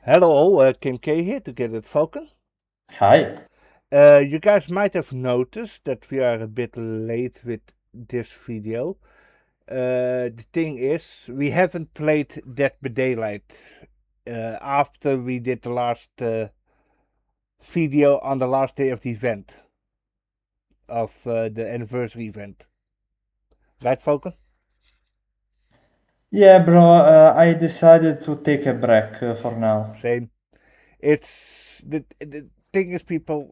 Hello all, K.M.K here together with Falcon. Hi. You guys might have noticed that we are a bit late with this video. The thing is, we haven't played Dead by Daylight after we did the last video on the last day of the event, of the anniversary event. Right, Falcon? Yeah, bro, I decided to take a break for now. Same. The thing is, people,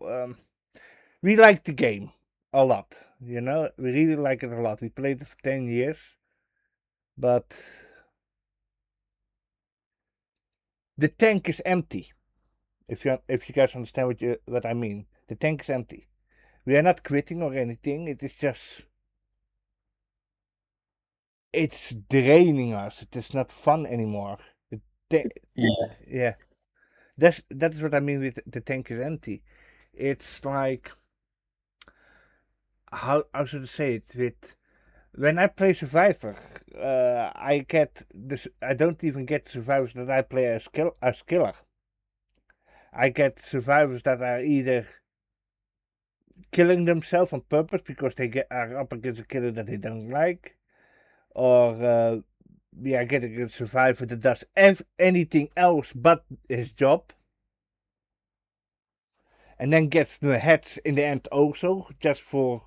we like the game a lot. You know, we really like it a lot. We played it for 10 years, but the tank is empty. If you guys understand what I mean, the tank is empty. We are not quitting or anything. It is just it's draining us. It is not fun anymore. Yeah. Yeah, that is what I mean with the tank is empty. It's like how should I say it? With when I play Survivor, I get this. I don't even get survivors that I play as killer. I get survivors that are either killing themselves on purpose because are up against a killer that they don't like, or we are getting a survivor that does anything else but his job, and then gets the heads in the end also, just for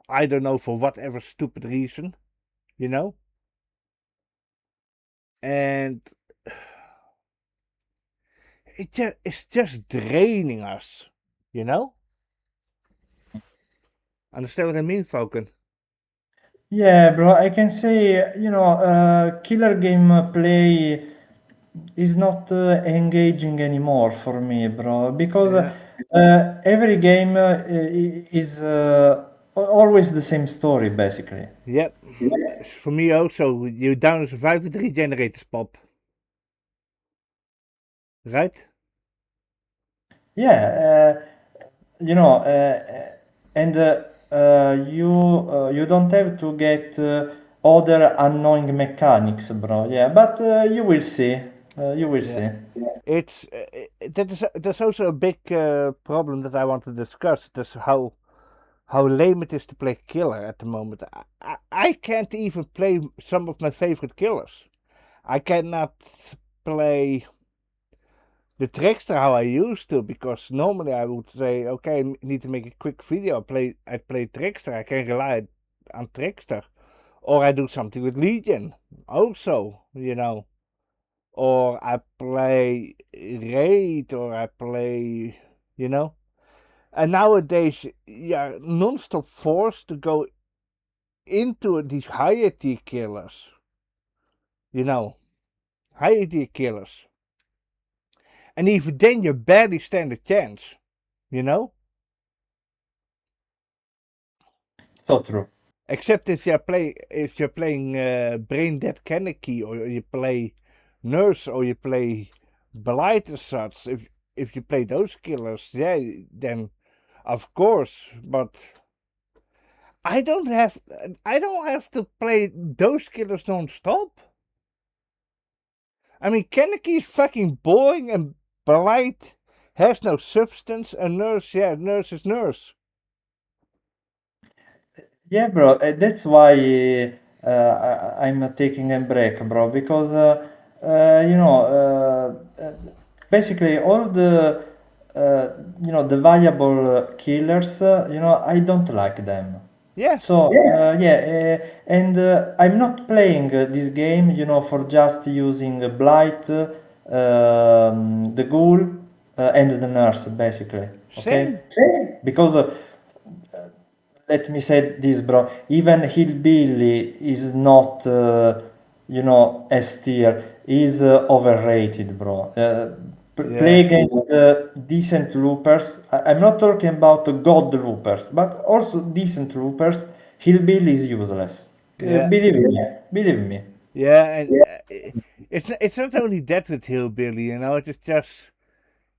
I don't know for whatever stupid reason, you know, and it's just draining us, you know. Understand what I mean, Falcon? Yeah, bro, I can say, killer game play is not engaging anymore for me, bro, because Yeah, every game is always the same story, basically. yep. For me also, you down a survivor, three generators pop, right? Yeah, and you don't have to get other annoying mechanics, bro. Yeah, but you will see. You will Yeah. see. It's that's also a big problem that I want to discuss. That's how lame it is to play killer at the moment. I can't even play some of my favorite killers. I cannot play the trickster how I used to because normally I would say, okay, I need to make a quick video. I play trickster. I can rely on trickster, or I do something with Legion. Also, or I play Raid, or I play, you know. And nowadays, you're non-stop forced to go into these higher tier killers, you know, higher tier killers. And even then, you barely stand a chance, you know. So true. Except if you're playing Brain Dead Kennedy, or you play Nurse, or you play Blight as such. If you play those killers, yeah, then of course. But I don't have to play those killers non-stop. I mean, Kennedy is fucking boring, and Blight has no substance, and Nurse, yeah, Nurse is Nurse. Yeah, bro. That's why I'm taking a break, bro, because you know, basically all uh, the valuable killers, I don't like them. Yeah, So yeah, and I'm not playing this game, for just using Blight, the Ghoul, and the Nurse, basically. Okay, same. because let me say this, bro. Even Hillbilly is not, S tier. Is overrated, bro. Play Yeah, against decent loopers. I'm not talking about god loopers, but also decent loopers. Hillbilly is useless. yeah. Believe me. Believe me. Yeah, and it's not only that with Hillbilly, it's just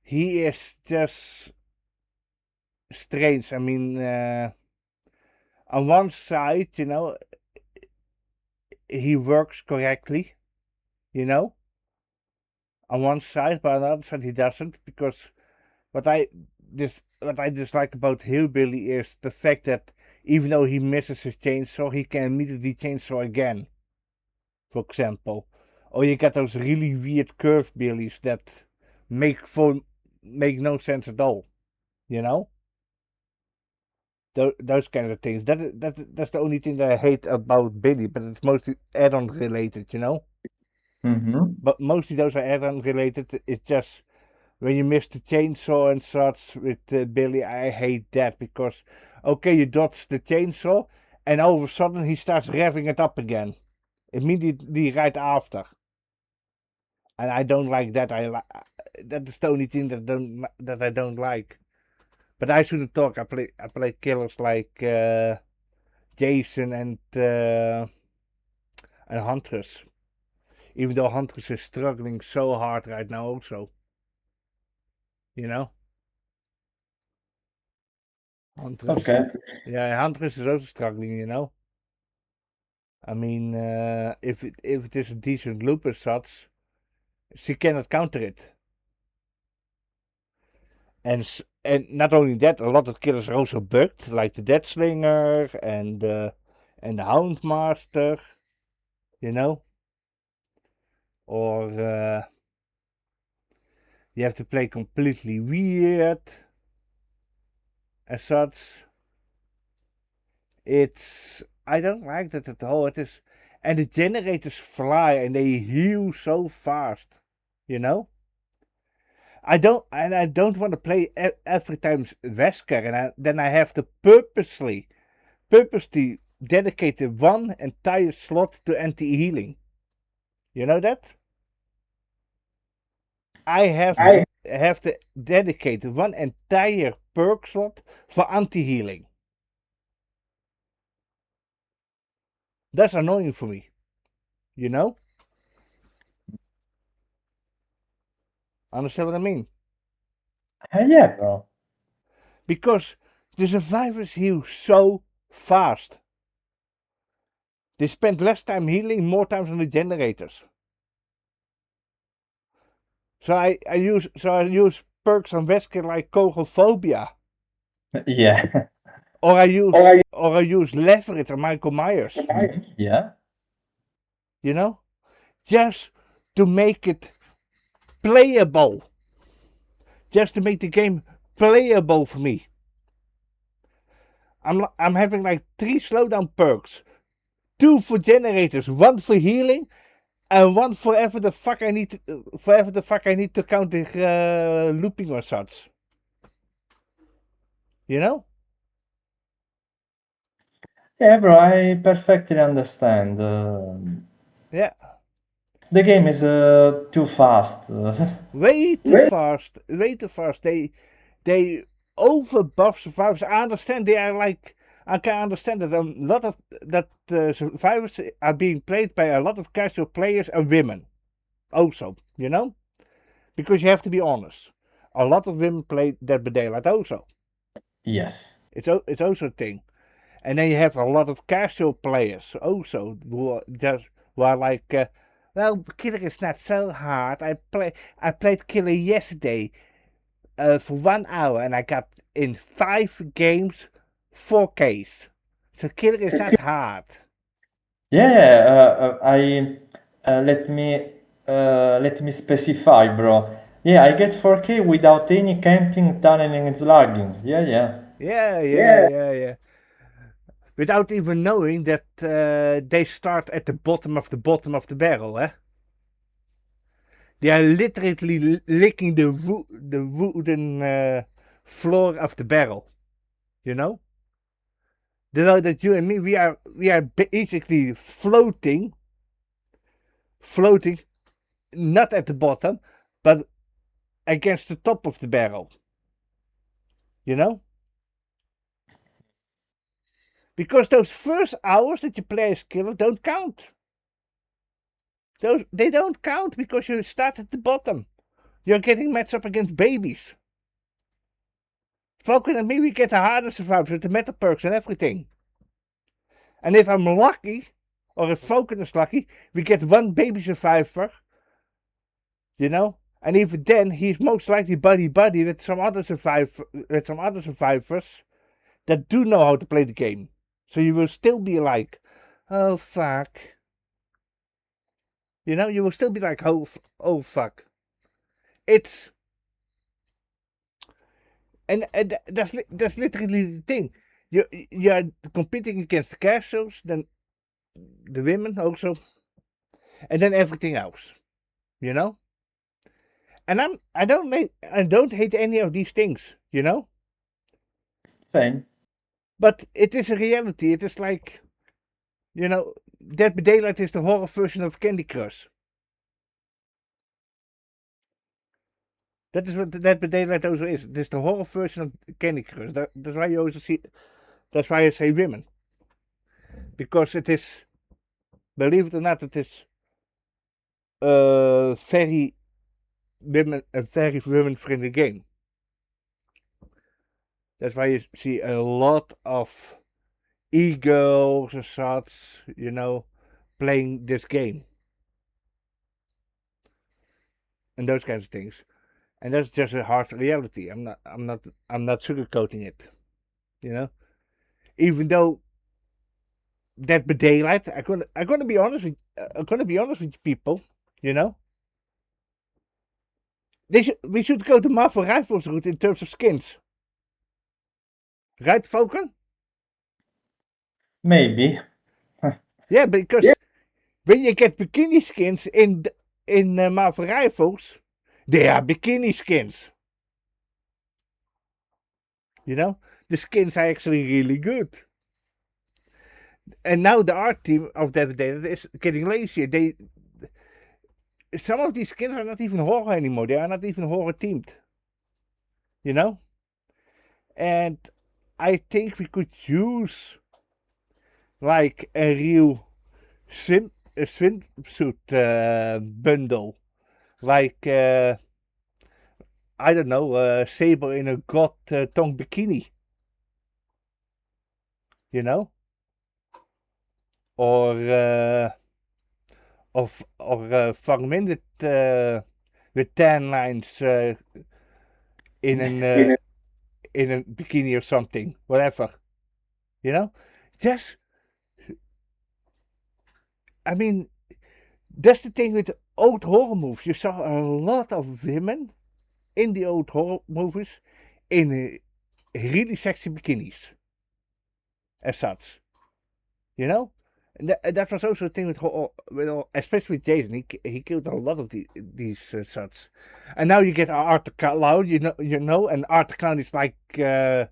he is just strange. I mean, on one side, he works correctly, you know. on one side, but on the other side he doesn't, because what I what I dislike about Hillbilly is the fact that even though he misses his chainsaw, he can immediately chainsaw again, for example. Or you get those really weird curve billies that make no sense at all, you know? Those kinds of things. That's the only thing that I hate about Billy, but it's mostly add-on related, you know? Mm-hmm. But mostly those are add-on related. It's just when you miss the chainsaw and such with Billy, I hate that because, okay, you dodge the chainsaw and all of a sudden he starts revving it up again immediately right after, and I don't like that. That is the only thing that I don't like. But I shouldn't talk. I play killers like Jason and Huntress. Even though Huntress is struggling so hard right now, also, you know, Huntress. Okay. Yeah, Huntress is also struggling, you know. I mean, if it is a decent loop as such, she cannot counter it. And not only that, a lot of killers are also bugged, like the Deathslinger and the Houndmaster, you know, or you have to play completely weird as such. I don't like that at all. And the generators fly and they heal so fast, you know. I don't want to play every time Wesker, and then I have to purposely dedicate one entire slot to anti-healing. You know that? I have to dedicate one entire perk slot for anti-healing. That's annoying for me. You know? Understand what I mean? Yeah, bro. Because the survivors heal so fast. They spend less time healing, more times on the generators. So I use perks on Wesker like Cogophobia. Yeah. Or I use leverage on Michael Myers. Yeah. You know? Just to make it playable. Just to make the game playable for me. I'm having like 3 slowdown perks. 2 for generators, 1 for healing, and 1 for forever the fuck I need to counter looping or such. You know? Yeah, bro, I perfectly understand. Yeah. The game is too fast. Way too fast. Way too fast. They overbuff survivors. I understand they are like. I can understand that a lot of that survivors are being played by a lot of casual players and women. Also, you know, because you have to be honest. A lot of women play Dead by Daylight also. Yes. It's also a thing. And then you have a lot of casual players also who are like, well, Killer is not so hard. I played Killer yesterday for 1 hour and I got in 5 games 4Ks. So Killer is not hard. Yeah, I let me specify, bro. Yeah, I get 4K without any camping, tunneling, and slugging. Yeah, yeah. Yeah, yeah, yeah, yeah. Without even knowing that they start at the bottom of the barrel, eh? They are literally licking the wooden floor of the barrel. You know? They know that you and me, we are basically floating, not at the bottom, but against the top of the barrel. You know? Because those first hours that you play as killer don't count. They don't count because you start at the bottom. You're getting matched up against babies. Falcon and me, we get the harder survivors with the meta perks and everything. And if I'm lucky, or if Falcon is lucky, we get one baby survivor, you know, And even then, he's most likely buddy buddy with some other survivors that do know how to play the game. So you will still be like, oh fuck. You know, you will still be like, oh fuck. It's and that's literally the thing. You're competing against the castles, then the women also, and then everything else. You know. And I don't hate any of these things. You know. Same. But it is a reality. It is like, you know, Dead by Daylight is the horror version of Candy Crush. That is what Dead by Daylight also is. It is the horror version of Candy Crush. That's why you also see. That's why I say women, because it is, believe it or not, it is a very women friendly game. That's why you see a lot of e-girls and such, you know, playing this game and those kinds of things. And that's just a harsh reality. I'm not sugarcoating it, you know. Even though Dead by Daylight, I'm gonna be honest with people, you know. We should go the Marvel Rifles route in terms of skins, right, Falcon? Maybe. Yeah, because when you get bikini skins in Marvel Rifles, they are bikini skins. You know, the skins are actually really good. And now the art team of Dead by Daylight is getting lazy. Some of these skins are not even horror anymore. They are not even horror themed. You know, and I think we could use like a real swimsuit bundle, like I don't know, Saber in a god tongue bikini, you know, or Van Min with tan lines in an in a bikini or something, whatever, you know. Just, I mean, that's the thing with old horror movies. You saw a lot of women in the old horror movies in really sexy bikinis, as such, you know. And that was also the thing with especially with Jason. He killed a lot of these such, and now you get Arthur Clown. You know, and Arthur Clown is like the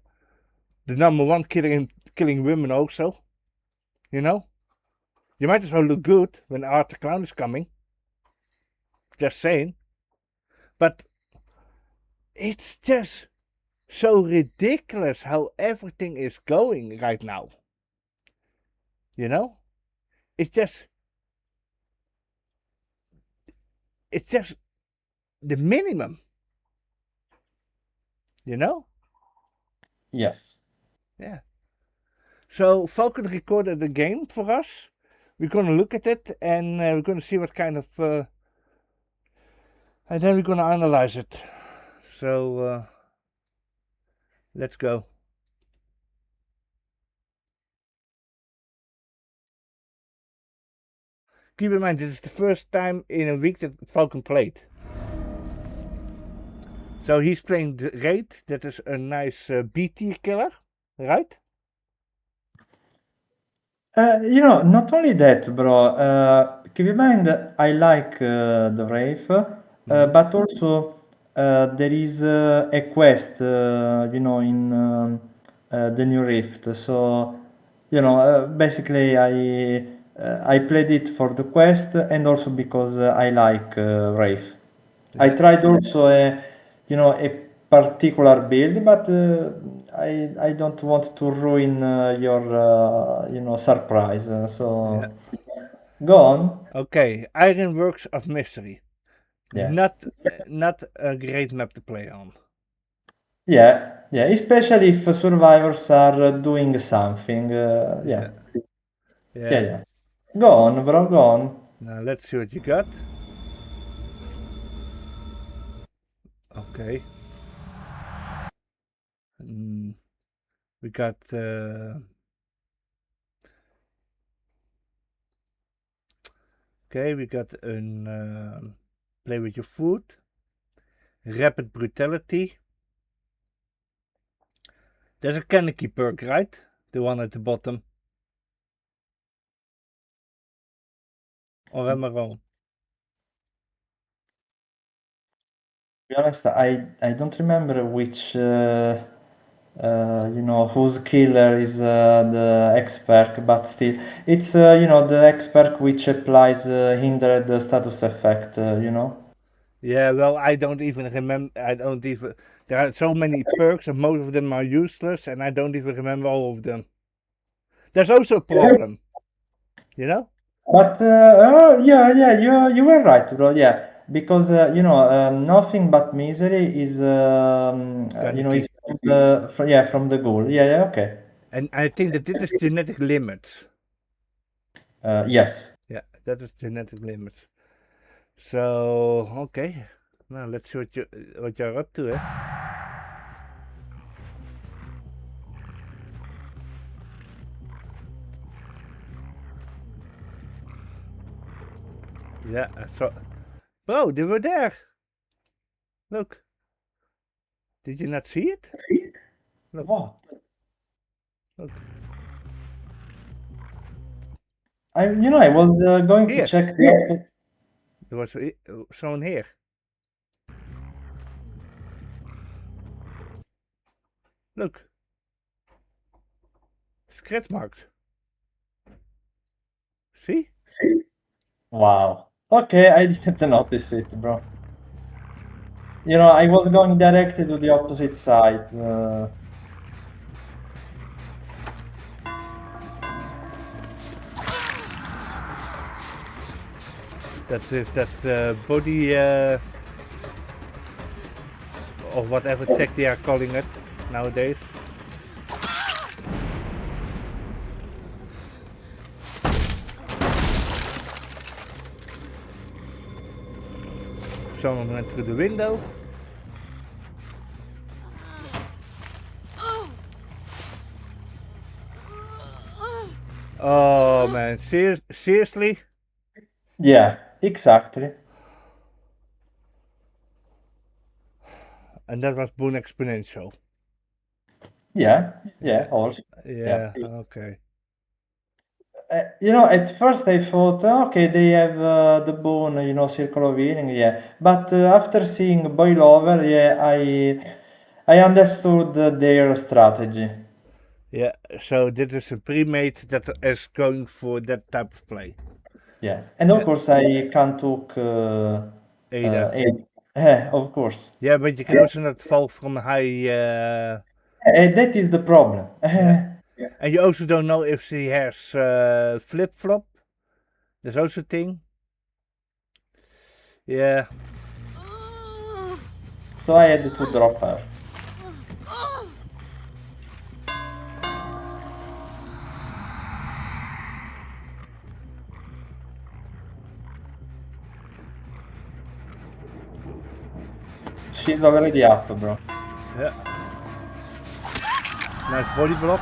number one killing women also. You know, you might as well look good when Arthur Clown is coming. Just saying, but it's just so ridiculous how everything is going right now. You know, it's just the minimum. You know, Yes. yeah. So Falcon recorded the game for us. We're gonna look at it and we're gonna see what kind of, and then we're gonna analyze it. So let's go. Keep in mind, this is the first time in a week that Falcon played. So he's playing the Raid. That is a nice B tier killer, right? Not only that, bro. Keep in mind, I like the Wraith, Mm-hmm. but also there is a quest, in the new Rift. So, basically, I played it for the quest and also because I like Wraith. I Yeah. tried also a particular build, but I don't want to ruin your surprise. Yeah. So go on. Okay. Ironworks of Mystery. Yeah. Not a great map to play on. Yeah, yeah, especially if survivors are doing something. Yeah, Yeah. yeah, Yeah. yeah. Go on, bro, go on. Now let's see what you got. Okay. We got okay, we got an play with your food, rapid brutality. There's a K.M.K perk, right? The one at the bottom. Or am I wrong? To be honest, I don't remember which whose killer is the expert, but still, it's the expert which applies hindered status effect. Yeah, well, I don't even remember. I don't even. There are so many perks, and most of them are useless, and I don't even remember all of them. There's also a problem, you know? But yeah, you were right, bro. Yeah, because nothing but misery is is K.M.K. from the goal. Yeah, yeah, okay. And I think that this is genetic limits. Yes. Yeah, that is genetic limits. So, okay. Now let's see what you're up to, eh? Yeah, so. Bro, they were there. Look. Did you not see it? Look, What? look. I was going to Here. check the. There was someone here. Look. Scratch marks. See? Wow. Okay, I didn't notice it, bro. I was going directly to the opposite side. That is that body or whatever tech they are calling it nowadays. Someone went through the window. Oh man, seriously? Yeah, exactly. And that was Boon Exponential. Yeah, Yeah, yeah, also. Yeah. yeah, okay. At first I thought, okay, they have the bone, circle of healing, yeah. But after seeing Boil Over, yeah, I understood their strategy. Yeah, so this is a pre-made that is going for that type of play. Yeah, and of Yeah, course I can took Ada. aid. Of course. Yeah, but you can also not fall from a high. That is the problem. Yeah, and you also don't know if she has flip flop. There's also a thing. Yeah, So I had to drop her. She's already up, bro. yeah. Nice body block.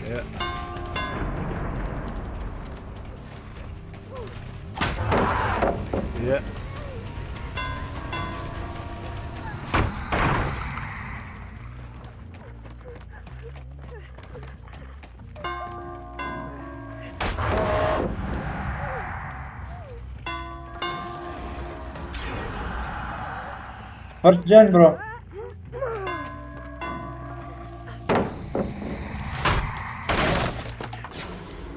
Yeah. Yeah. First gen, bro.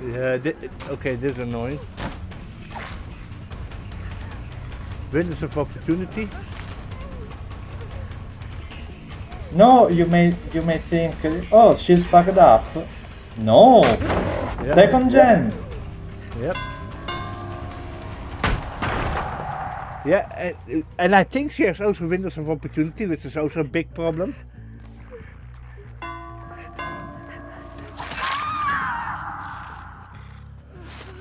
Yeah, okay, this is annoying. Windows of opportunity. No, you may think, oh, she's fucked up. No, Yeah. second gen. Yep. Yeah, and I think she has also windows of opportunity, which is also a big problem.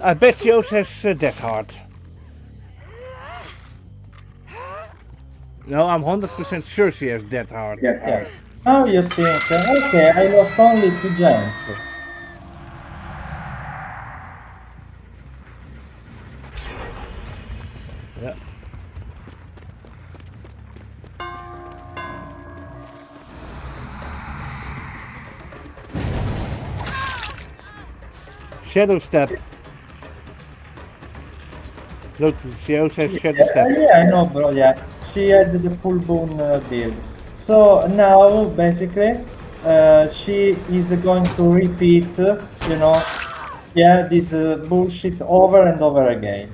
I bet Joost has that heart. No, I'm 100% sure she has that heart. Yeah. Now you think, okay, I lost only 2 gems. Yeah. Shadow step. Look, she also has shadow step. Yeah, I know, bro. Yeah, she had the full boon build. So now, basically, she is going to repeat, yeah, this bullshit over and over again.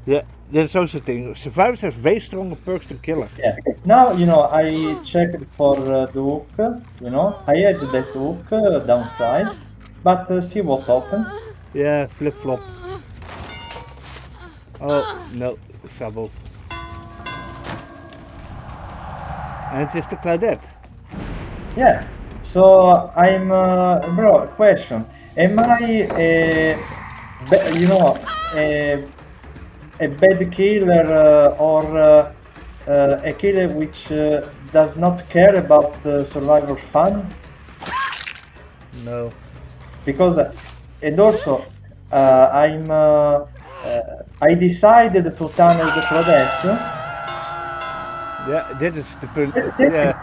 Yeah, that's also a thing. Survivors have way stronger perks than killers. Yeah. Now, I checked for the hook, I had that hook downside, but see what happens. Yeah, flip flop. Oh, no, Sabo. And it is the Claudette. Yeah. So I'm, bro, question. Am I a bad killer or a killer which does not care about survivor fun? No. Because and also I decided to tunnel the Claudette. Yeah, that is the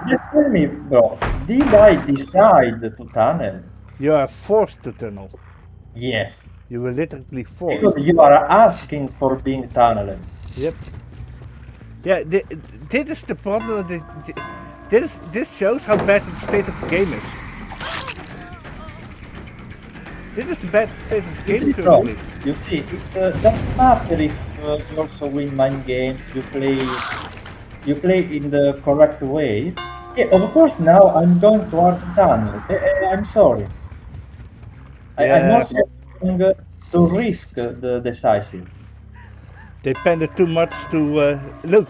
Just tell me, bro, did I decide to tunnel? You are forced to tunnel. Yes. You were literally forced. Because you are asking for being tunneled. Yep. Yeah, this is the problem. This shows how bad the state of the game is. This is the bad state of the game currently. You see, it doesn't matter if you also win mind games, you play in the correct way. Yeah, of course now I'm going to hard tunnel. I'm sorry. I'm Yeah. also going to risk the decisive. They pended too much to look.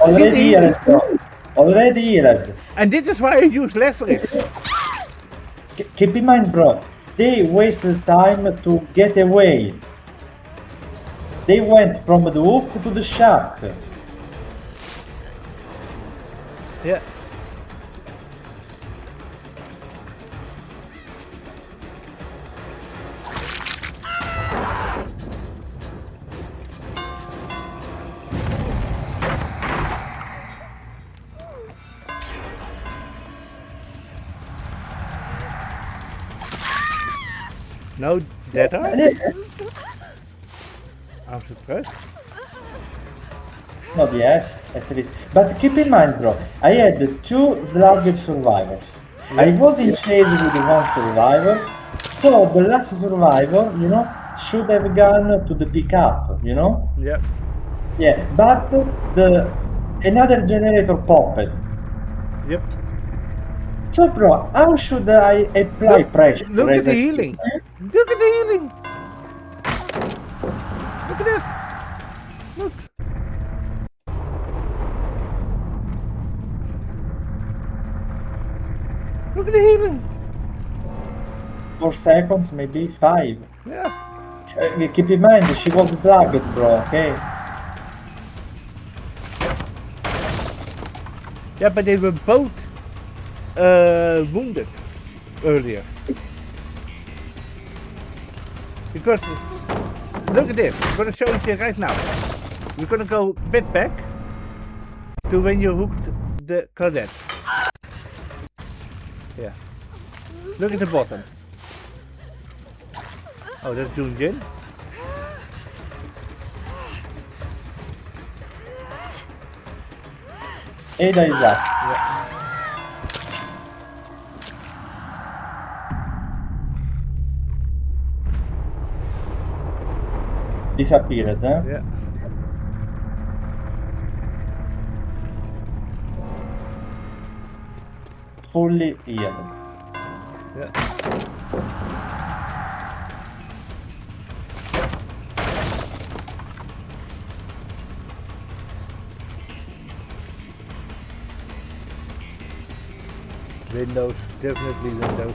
Already healed, bro. Already healed. And this is why I use leverage. Keep in mind, bro, they wasted time to get away. They went from the hook to the shark. Yeah. No dead eye? I'm surprised. Not yes, at least. But keep in mind, bro, I had 2 slugged survivors. Yeah. I was in chase with 1 survivor, so the last survivor, should have gone to the pickup, Yeah. Yeah, but another generator popped. Yep. So, bro, how should I apply pressure? Look at the healing. Look at the healing. Look at that. Look. Look at the healing. 4 seconds, maybe 5. Yeah. Keep in mind, she was slugged, bro, okay? Yeah, but they were both wounded earlier. Because look at this. I'm gonna show it to you right now. We're gonna go a bit back to when you hooked the Claudette. Yeah. Look at the bottom. Oh, that's Junjin. Ada is up. Yeah. Disappeared, eh? Yeah. Fully healed. Yeah. Windows, definitely Windows.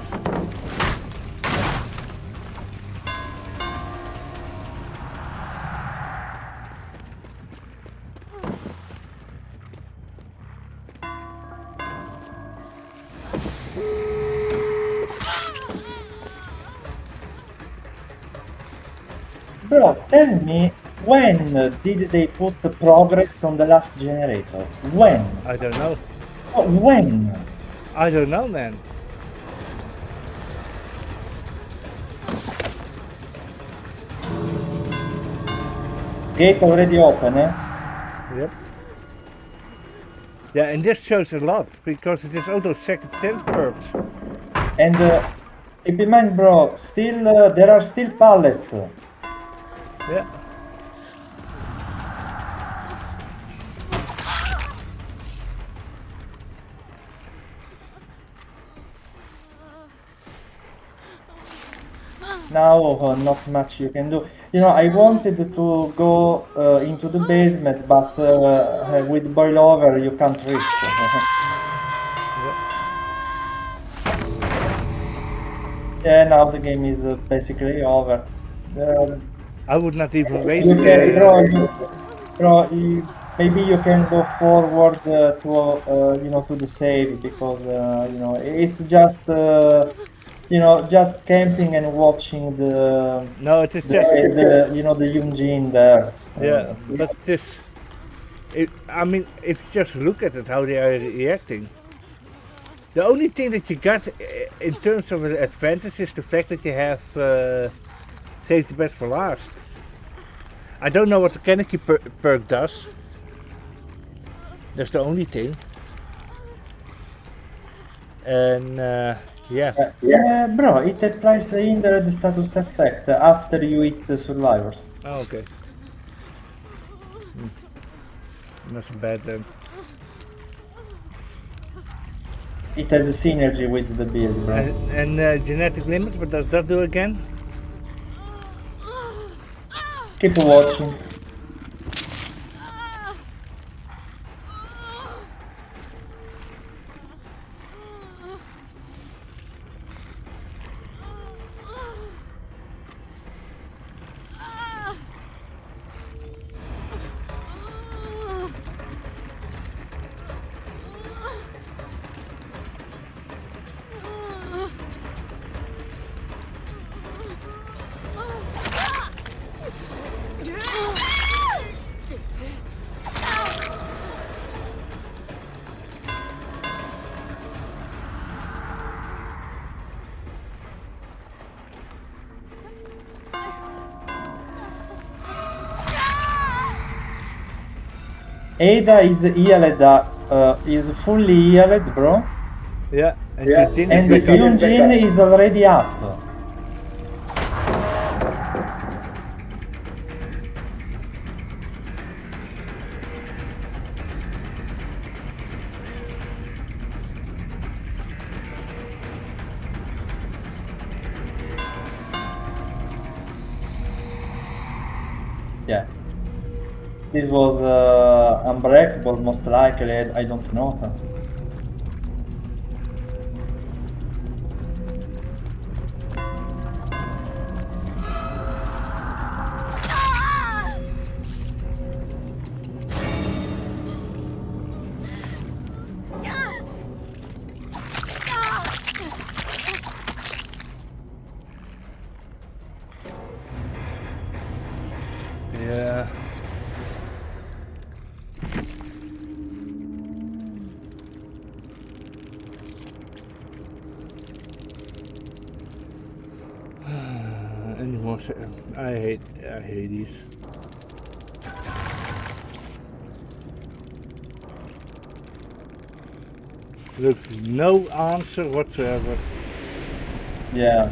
Bro, tell me, when did they put the progress on the last generator? When? I don't know. Oh, when? I don't know, man. Gate already open, eh? Yep. Yeah, and this shows a lot because it is auto second chance perks. And keep in mind, bro, still there are still pallets. Yeah. Now, not much you can do. You know, I wanted to go into the basement, but with boil over, you can't risk. Yeah, now the game is basically over. I would not even waste. You can, maybe you can go forward to to the save because it's just just camping and watching No, it is just. the Yunjin there. Yeah, but this. I mean, if you just look at it, how they are reacting. The only thing that you got in terms of an advantage is the fact that you have saved the best for last. I don't know what the K.M.K perk does. That's the only thing. And yeah. Yeah, bro, it applies the hindered status effect after you hit the survivors. Oh, okay. Not so bad then. It has a synergy with the build, bro. And genetic limit, what does that do again? Keep watching. Ada is healed, is fully healed, bro. Yeah, and Yeah, Eugene and is back up. Yunjin is already up. Yeah. This was unbreakable, most likely. I don't know. Yeah. Any more? I hate these. Look, no answer whatsoever. Yeah.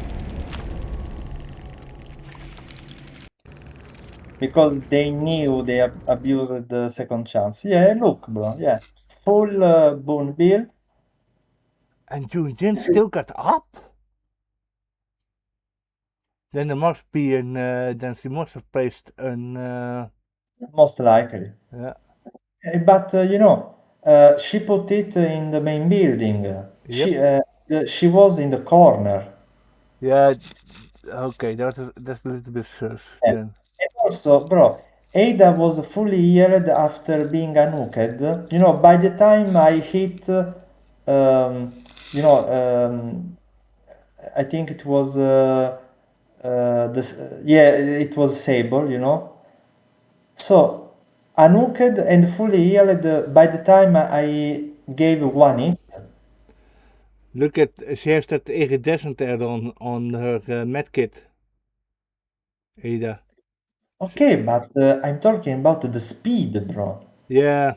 Because they knew they abused the second chance. Yeah, look, bro. Yeah. Full boon build. And Eugene still got up? Then there must be then she must have placed an. Most likely. Yeah. But she put it in the main building. Yep. She was in the corner. Yeah. Okay. That's a little bit sus Yeah. then. And also, bro, Ada was fully healed after being anuked. You know, by the time I hit, you know, I think it was this. Yeah, it was Sable. You know, so anuked and fully healed by the time I gave one hit. Look at she has that iridescent on her medkit, Ada. Okay, but I'm talking about the speed, bro. Yeah.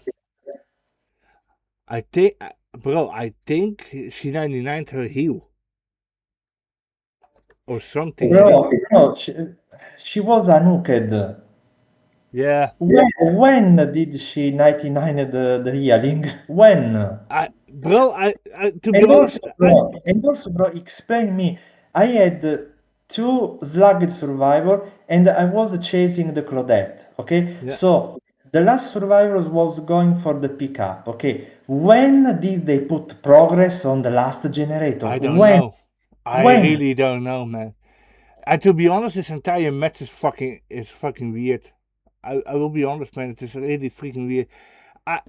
I think, bro. I think she 99'd her heel or something. I don't. Bro, no, she was anuked. Yeah. When did she 99 the healing? When? Bro. To be honest, And also, bro, explain me. I had two slugged survivor and I was chasing the Claudette. Okay, yeah. so the last survivor was going for the pickup. Okay, when did they put progress on the last generator? I don't When? know. I When? really don't know, man. And to be honest, this entire match is fucking weird. I will be honest, man. It is really freaking weird. I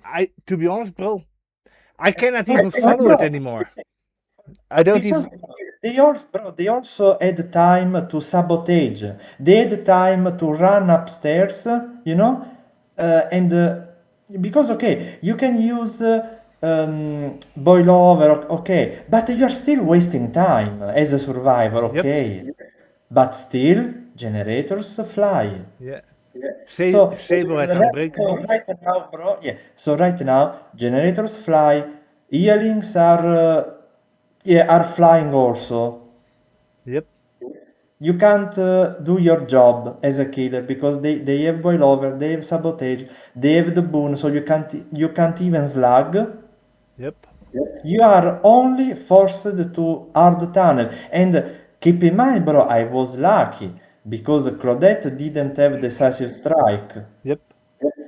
I to be honest, bro, I cannot even follow it Bro, anymore. I don't because even. they also had time to sabotage. They had time to run upstairs, you know, and because okay, you can use boil over, okay, but you are still wasting time as a survivor, Yep. okay, but still generators fly. Yeah. So, Sable had unbreakable. right now, bro, yeah. So right now, generators fly, earlings are, yeah, are flying also. Yep. You can't do your job as a killer because they have boil over, they have sabotage, they have the boon, so you can't even slug. Yep. You are only forced to hard tunnel. And keep in mind, bro, I was lucky because Claudette didn't have decisive strike. Yep.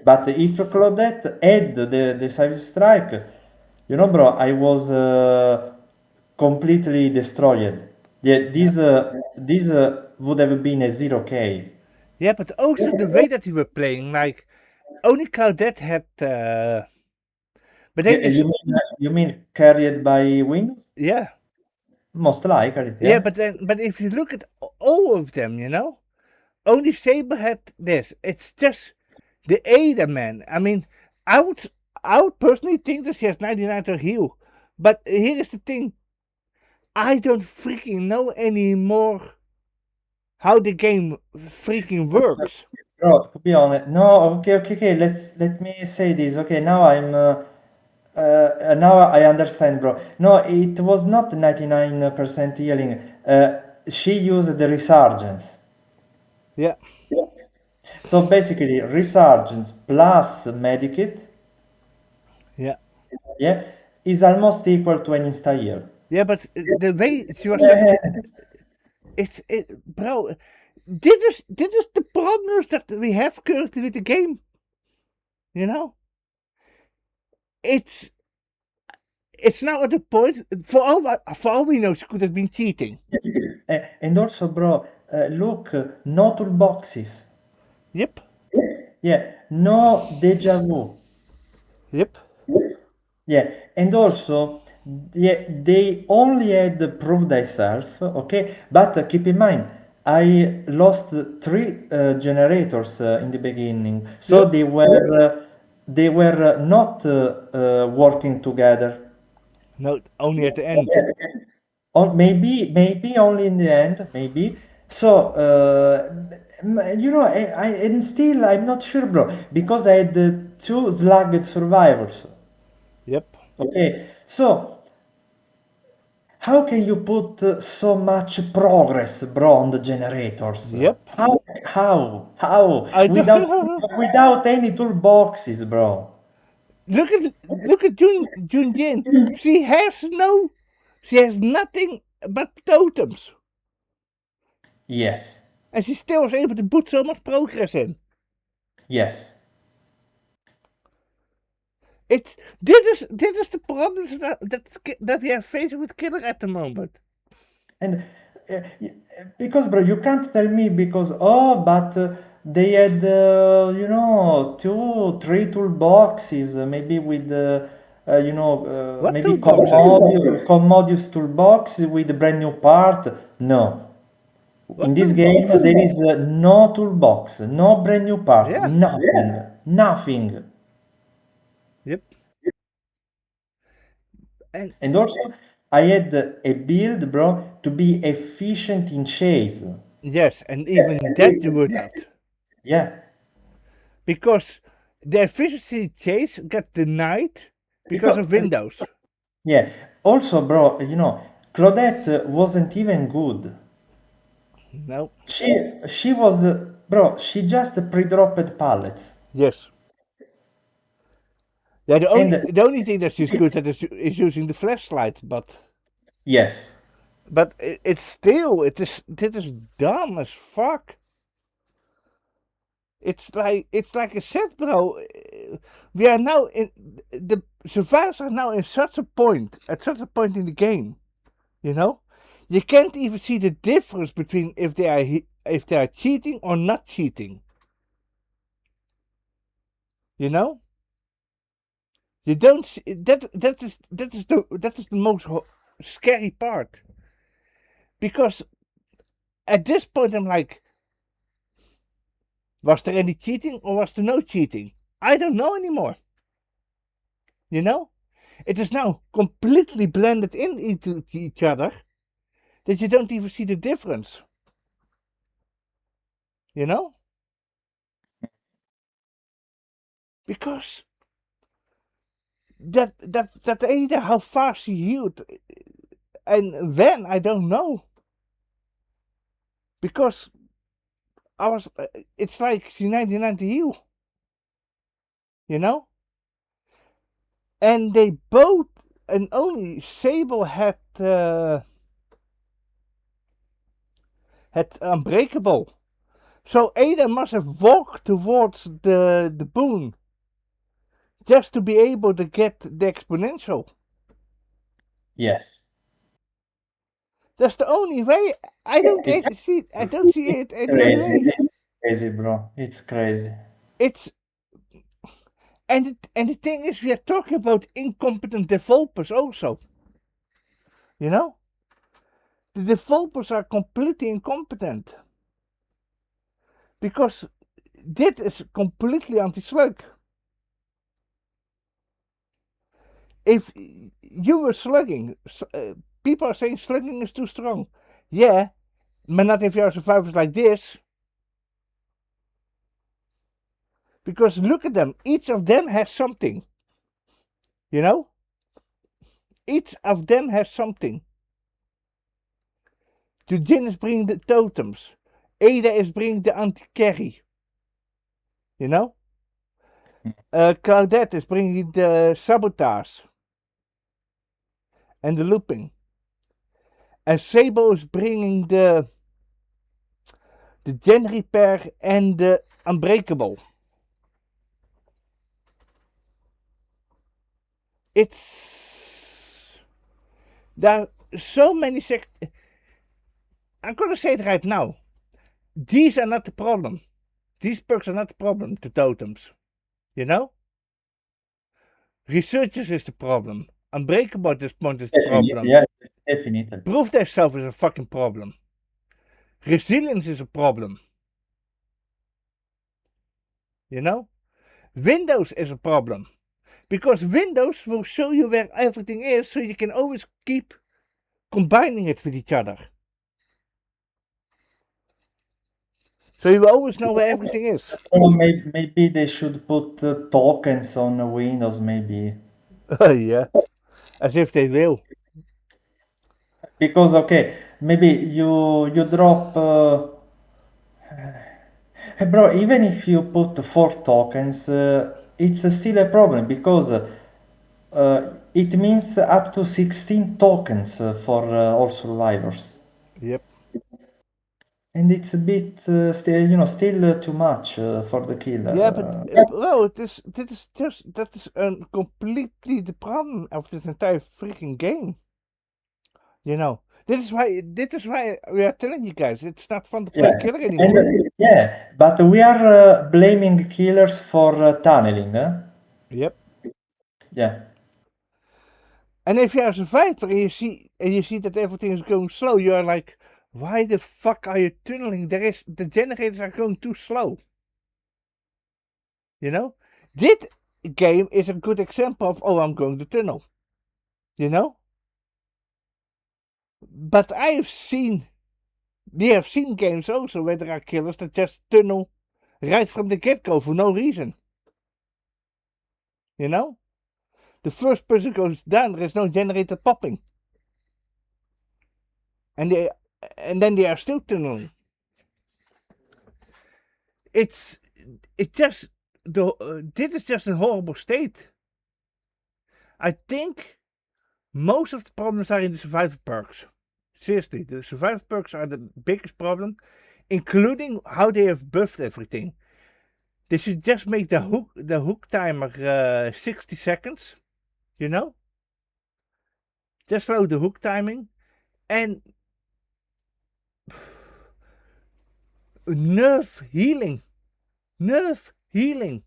But if Claudette had the decisive strike, you know, bro, I was completely destroyed. Yeah, Yeah. this would have been a 0K. Yeah, but also the way that you were playing, like only Claudette had. But then Yeah, you. you mean carried by Windows? Yeah. Most likely, Yeah, yeah. but if you look at all of them, only Saber had this. It's just the Ada man. I mean, I would I would personally think that she has 99 to heal. But here is the thing. I don't freaking know anymore how the game freaking works. Bro, to be honest, no, okay. Let me say this. Okay, now I understand, bro. No, it was not 99% healing. She used the resurgence. Yeah, So basically, resurgence plus medikit, yeah. yeah, is almost equal to an insta heal. Yeah, but the way she was like, bro, dit is the problems that we have currently with the game, you know? It's it's now at the point, for all we know, she could have been cheating. And also, bro, look, no toolboxes. Yep, Yeah, no deja vu. yep, Yeah, and also, yeah, they only had prove thyself, okay? But keep in mind, I lost three generators in the beginning, so yep. they were not working together. No, only at the end. Or maybe only in the end, maybe. So, and still I'm not sure, bro, because I had two slugged survivors. Yep, Okay, so how can you put so much progress, bro, on the generators? yep. How? I don't know. Without any toolboxes, bro. Look at Junjin. She has nothing but totems, Yes, and she still was able to put so much progress in. yes. It's Dit is the problems that we are facing with killer at the moment. And because, bro, you can't tell me because, oh, but they had, two, three toolboxes, maybe with, What maybe toolboxes? Commodious toolbox with a brand new part. No. In What this game, toolbox? there is no toolbox, no brand new part, Yeah. nothing, nothing. Yep. And And also, I had a build, bro, to be efficient in chase. yes, and even that you would not. Yeah, Because the efficiency chase got denied because because of Windows. yeah. Also, bro, Claudette wasn't even good. No. She was, bro. She just pre-dropped pallets, Yes. Yeah, the and only the only thing that she's good at is using the flashlight, yes, it's still it is dumb as fuck. It's like I said, bro. We are now in the survivors are now in such a point at such a point in the game. You know, you can't even see the difference between if they are cheating or not cheating. You know, you don't see, that is the most scary part because at this point I'm like, was there any cheating or was there no cheating? I don't know anymore. You know, it is now completely blended in into each other that you don't even see the difference. You know, because that either how fast he healed and when I don't know because I was it's like C99 to heal, you know, and they both and only Sable had Unbreakable. So Ada must have walked towards the boon just to be able to get the exponential. yes. That's the only way. I don't It's see. I don't see it any other crazy. way. It's crazy, bro. It's crazy. It's and the thing is, we are talking about incompetent developers also. You know, the developers are completely incompetent because this is completely anti-slug. If you were slugging, people are saying slugging is too strong. Yeah, but not if you are survivors like this. Because look at them, each of them has something. You know, each of them has something. The Jin is bringing the totems. Ada is bringing the anti-carry. You know, Claudette is bringing the sabotage and the looping. And Sable is bringing the gen repair and the unbreakable. It's there are so many I'm gonna say it right now. These are not the problem. These perks are not the problem. The totems, you know. Researchers is the problem. Unbreakable at this point is the Definitely, problem. yeah, definitely. Proof thyself is a fucking problem. Resilience is a problem. You know. Windows is a problem. Because Windows will show you where everything is so you can always keep combining it with each other. So you always know where everything is. Or maybe they should put tokens on Windows, maybe. Yeah, as if they will. Because okay, maybe you drop bro, even if you put four tokens, it's still a problem because it means up to 16 tokens for all survivors. Yep. and it's a bit still too much for the Yeah, but killer. bro, that is completely the problem of this entire freaking game. You know, this is why we are telling you guys it's not fun to play Yeah, killer and anymore. yeah, but we are blaming killers for tunneling, huh? Yep. Yeah. And if you're a survivor and you see that everything is going slow, you're like, why the fuck are you tunneling? The generators are going too slow. You know, this game is a good example of I'm going to tunnel. You know, but we have seen games also where there are killers that just tunnel right from the get-go for no reason. You know, the first person goes down, there is no generator popping, and then they are still tunneling. It's just this is just a horrible state. I think most of the problems are in the survivor perks. Seriously, the survivor perks are the biggest problem, including how they have buffed everything. They should just make the hook timer 60 seconds. You know, just slow the hook timing and nerve healing. Nerve healing.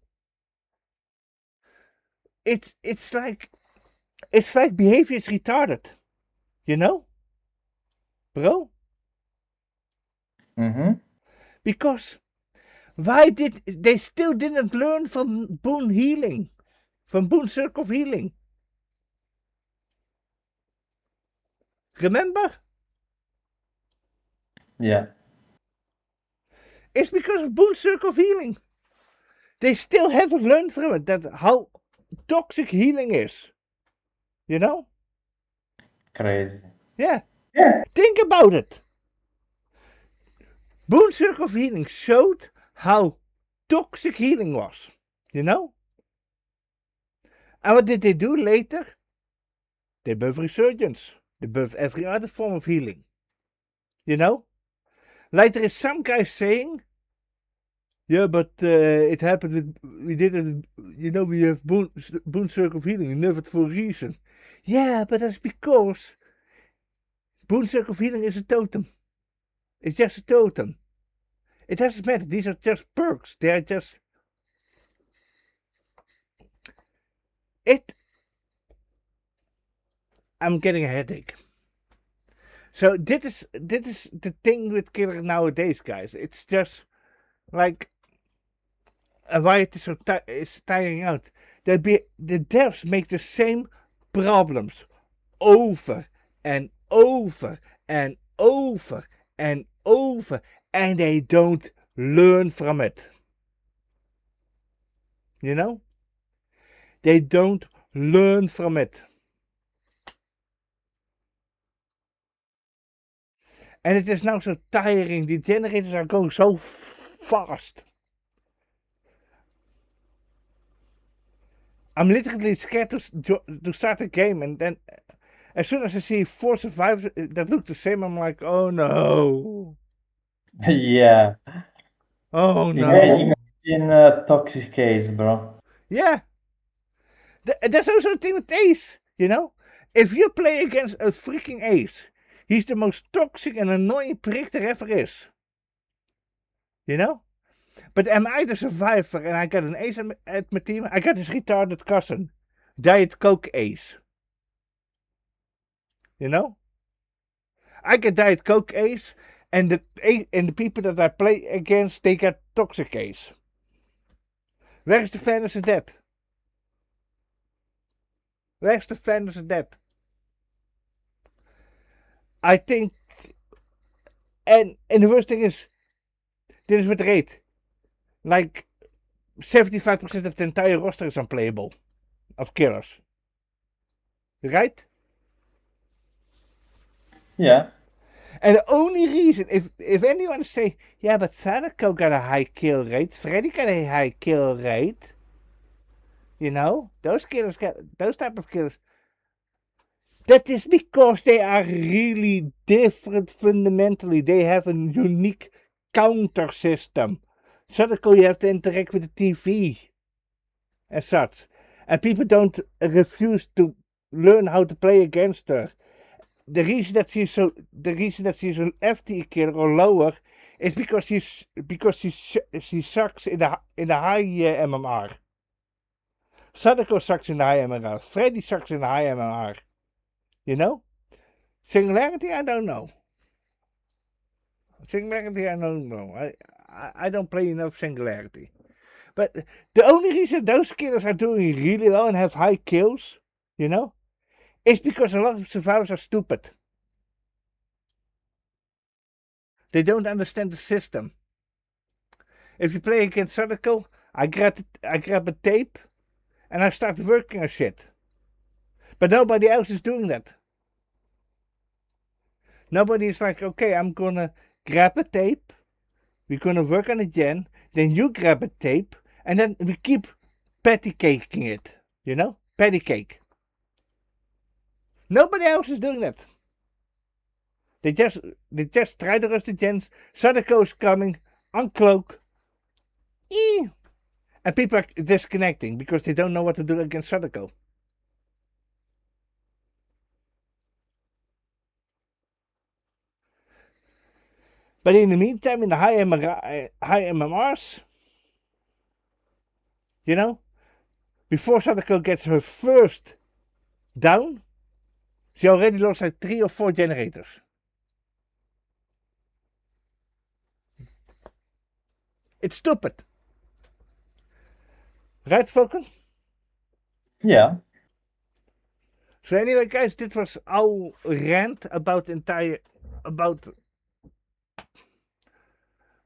It's like behavior is retarded. You know, bro. Mm-hmm. Because why did they still didn't learn from Boone healing, from Boone Circle of Healing? Remember? Yeah. It's because of Boone Circle of Healing. They still haven't learned from it that how toxic healing is. You know? Crazy. Yeah. Yeah. Think about it. Boone Circle of Healing showed how toxic healing was. You know? And what did they do later? They buff resurgence. They buff every other form of healing. You know? Like there is some guy saying, yeah, but it happened we did it, you know, we have Boone Circle of Healing, we nerfed it for a reason. Yeah, but that's because Boone Circle of Healing is a totem. It's just a totem. It doesn't matter, these are just perks. They are just... I'm getting a headache. So this is the thing with killer nowadays, guys. It's just like why it is so it's tiring out. The devs make the same problems over and over and over and over, and they don't learn from it. You know? They don't learn from it. And it is now so tiring. The generators are going so fast. I'm literally scared to start a game, and then as soon as I see 4 survivors that look the same, I'm like, oh no. Yeah. Oh no. Imagine a toxic case, bro. Yeah. There's also a thing with Ace, you know? If you play against a freaking Ace, he's the most toxic and annoying prick there ever is. You know? But am I the survivor and I got an Ace at my team? I got his retarded cousin, Diet Coke Ace. You know? I get Diet Coke Ace, and the people that I play against, they get Toxic Ace. Where is the fairness in that? Where's the fairness in that? I think, and the worst thing is, this is with rate. Like 75% of the entire roster is unplayable of killers. Right? Yeah. And the only reason, if anyone say, yeah, but Sadako got a high kill rate, Freddy got a high kill rate, you know, those type of killers. That is because they are really different fundamentally. They have a unique counter system. Sadako, you have to interact with the TV and such. And people don't refuse to learn how to play against her. The reason that she's an FT killer or lower is because she sucks in the high MMR. Sadako sucks in the high MMR. Freddy sucks in the high MMR. You know? Singularity, I don't know. Singularity, I don't know. I don't play enough Singularity. But the only reason those killers are doing really well and have high kills, you know, is because a lot of survivors are stupid. They don't understand the system. If you play against Sadako, I grab a tape and I start working on shit. But nobody else is doing that. Nobody is like, okay, I'm gonna grab a tape, we're gonna work on it again, then you grab a tape, and then we keep patty caking it, you know? Patty cake. Nobody else is doing that. They just try to rush the gens, Sadako's coming, uncloak, and people are disconnecting because they don't know what to do against Sadako. But in the meantime, in the high MMRs, you know, before Sadako gets her first down, she already lost like 3 or 4 generators. It's stupid. Right, Falcon? Yeah. So anyway, guys, this was our rant about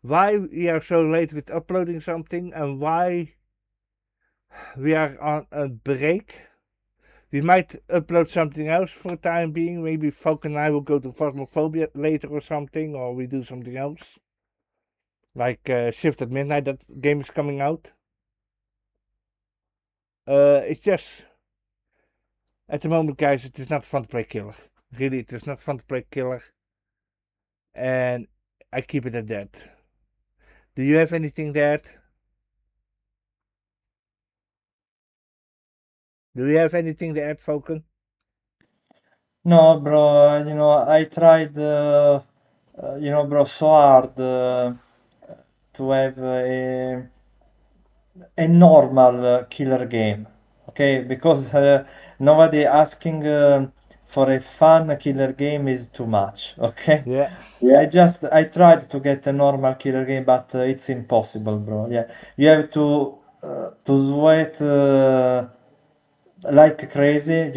why we are so late with uploading something and why we are on a break. We might upload something else for the time being. Maybe Falcon and I will go to Phasmophobia later or something, or we do something else. Like Shift at Midnight, that game is coming out. It's just, at the moment, guys, it is not fun to play Killer. Really, it is not fun to play Killer. And I keep it at that. Do you have anything to add? Do you have anything to add, Falcon? No, bro, I tried, bro, so hard to have a normal killer game, okay? Because nobody asking for a fun killer game is too much, okay? Yeah. I tried to get a normal killer game, but it's impossible, bro. Yeah, you have to sweat like crazy,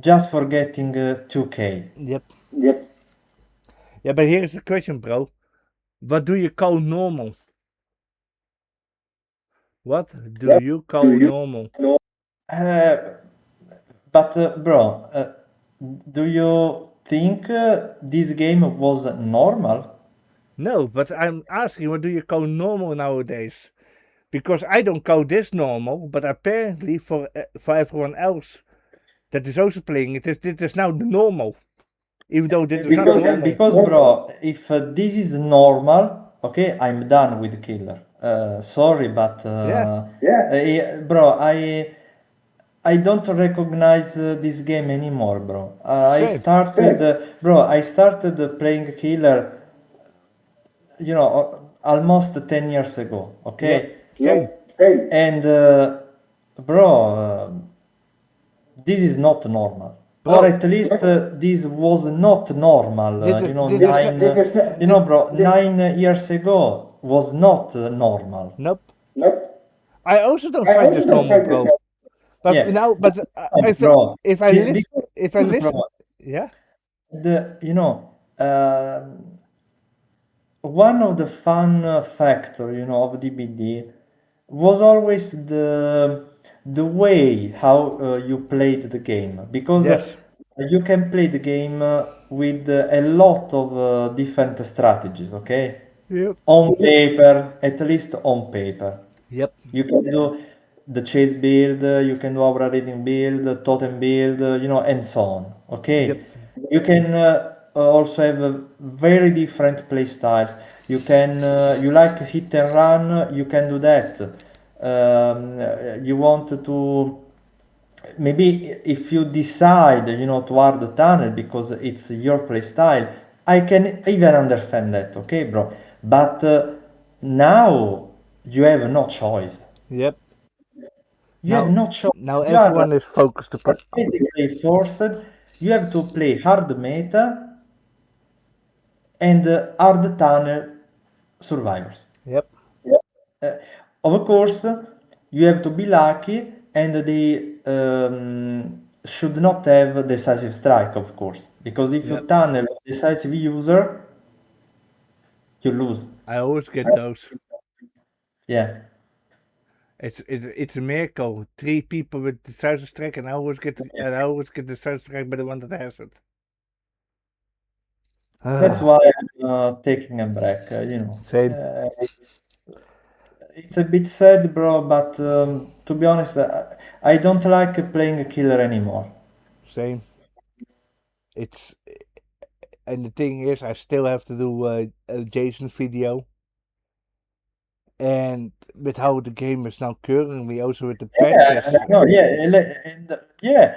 just for getting 2K. Yep. Yep. Yeah, but here is the question, bro. What do you call normal? What do What you do call you normal? know? But bro, do you think this game was normal? No, but I'm asking what do you call normal nowadays? Because I don't call this normal, but apparently for everyone else that is also playing it, this is now the normal. Even though this is not normal. Because bro, if this is normal, okay, I'm done with killer. Sorry, but Yeah, bro, I don't recognize this game anymore, bro. same. I started playing killer, almost 10 years ago, Yep, okay? same. And bro, this is not normal. Or Bro, at least this was not normal. this is not. This, Bro, 9 years ago was not normal. nope. I also don't find this normal, bro. But Yeah, now, but bro. if I listen, Because, if I bro, listen, yeah, the you know, one of the fun factor, of DBD was always the way how you played the game, because yes, you can play the game with a lot of different strategies, okay? yep, On paper, at least on paper. yep, You can do the chase build, you can do aura reading build, totem build, and so on. Yep. Okay, you can also have very different play styles. You like hit and run, you can do that. You want to maybe if you decide to hard the tunnel because it's your play style, I can even understand that, okay, bro, but now you have no choice. Yep. You have Now, no choice. now You are everyone is focused upon. basically forced. You have to play hard meta and hard tunnel survivors. Yep. Uh, of course, you have to be lucky, and they should not have decisive strike, of course, because if you Yep. tunnel decisive user, you lose. I always get those. Yeah, It's a miracle. 3 people with the decisive strike, and I always get the decisive strike by the one that has it. that's why I'm taking a break. Same. It's a bit sad, bro, but to be honest, I don't like playing a killer anymore. Same. It's and the thing is, I still have to do a Jason video, and with how the game is now currently, also with the Yeah, patches. no, yeah, and, yeah,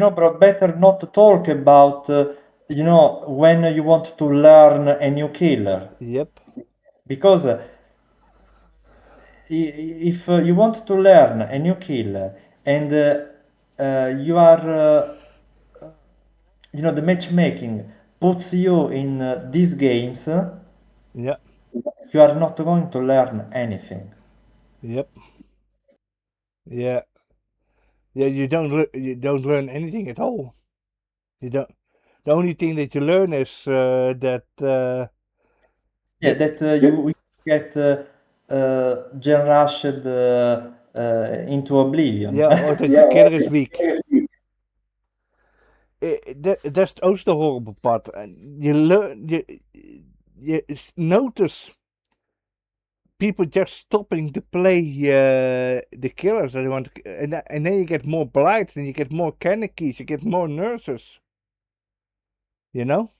bro, better not to talk about, when you want to learn a new killer. Yep. Because if you want to learn a new killer and you are, the matchmaking puts you in these games, Yep. you are not going to learn anything. Yep. Yeah. Yeah. You don't learn anything at all. You don't. The only thing that you learn is that Yeah, the that you get gen rushed into oblivion. yeah, or that your Yeah, killer is weak. That's also the horrible part. And you learn, you notice people just stopping to play the killers that they want, and then you get more blights, and you get more K.M.Ks, you get more nurses, you know.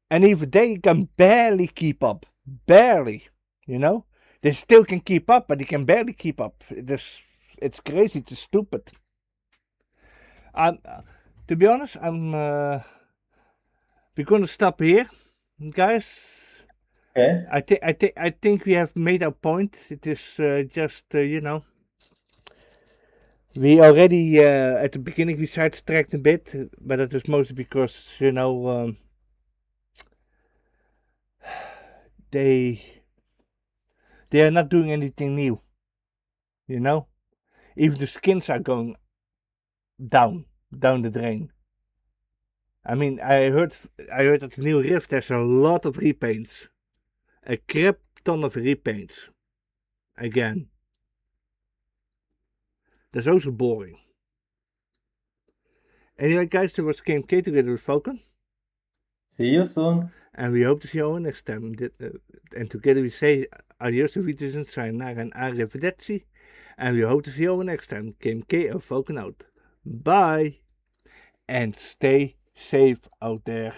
And even they can barely keep up, barely, you know. They still can keep up, but they can barely keep up. It's crazy, it's stupid. I'm, to be honest, we're gonna stop here, guys. okay. I think we have made our point. It is just we already at the beginning we sidetracked a bit, but that is mostly because they they are not doing anything new. You know, even the skins are going down the drain. I mean, I heard that the new Rift has a lot of repaints, a crap ton of repaints. Again, that's also boring. Anyway, guys, that was K.M.K together with Falcon. See you soon. And we hope to see you all next time. And together we say adios, wiedersehen, sayonara, and arrivederci. And we hope to see you all next time. K.M.K and Falcon out. Bye. And stay safe out there.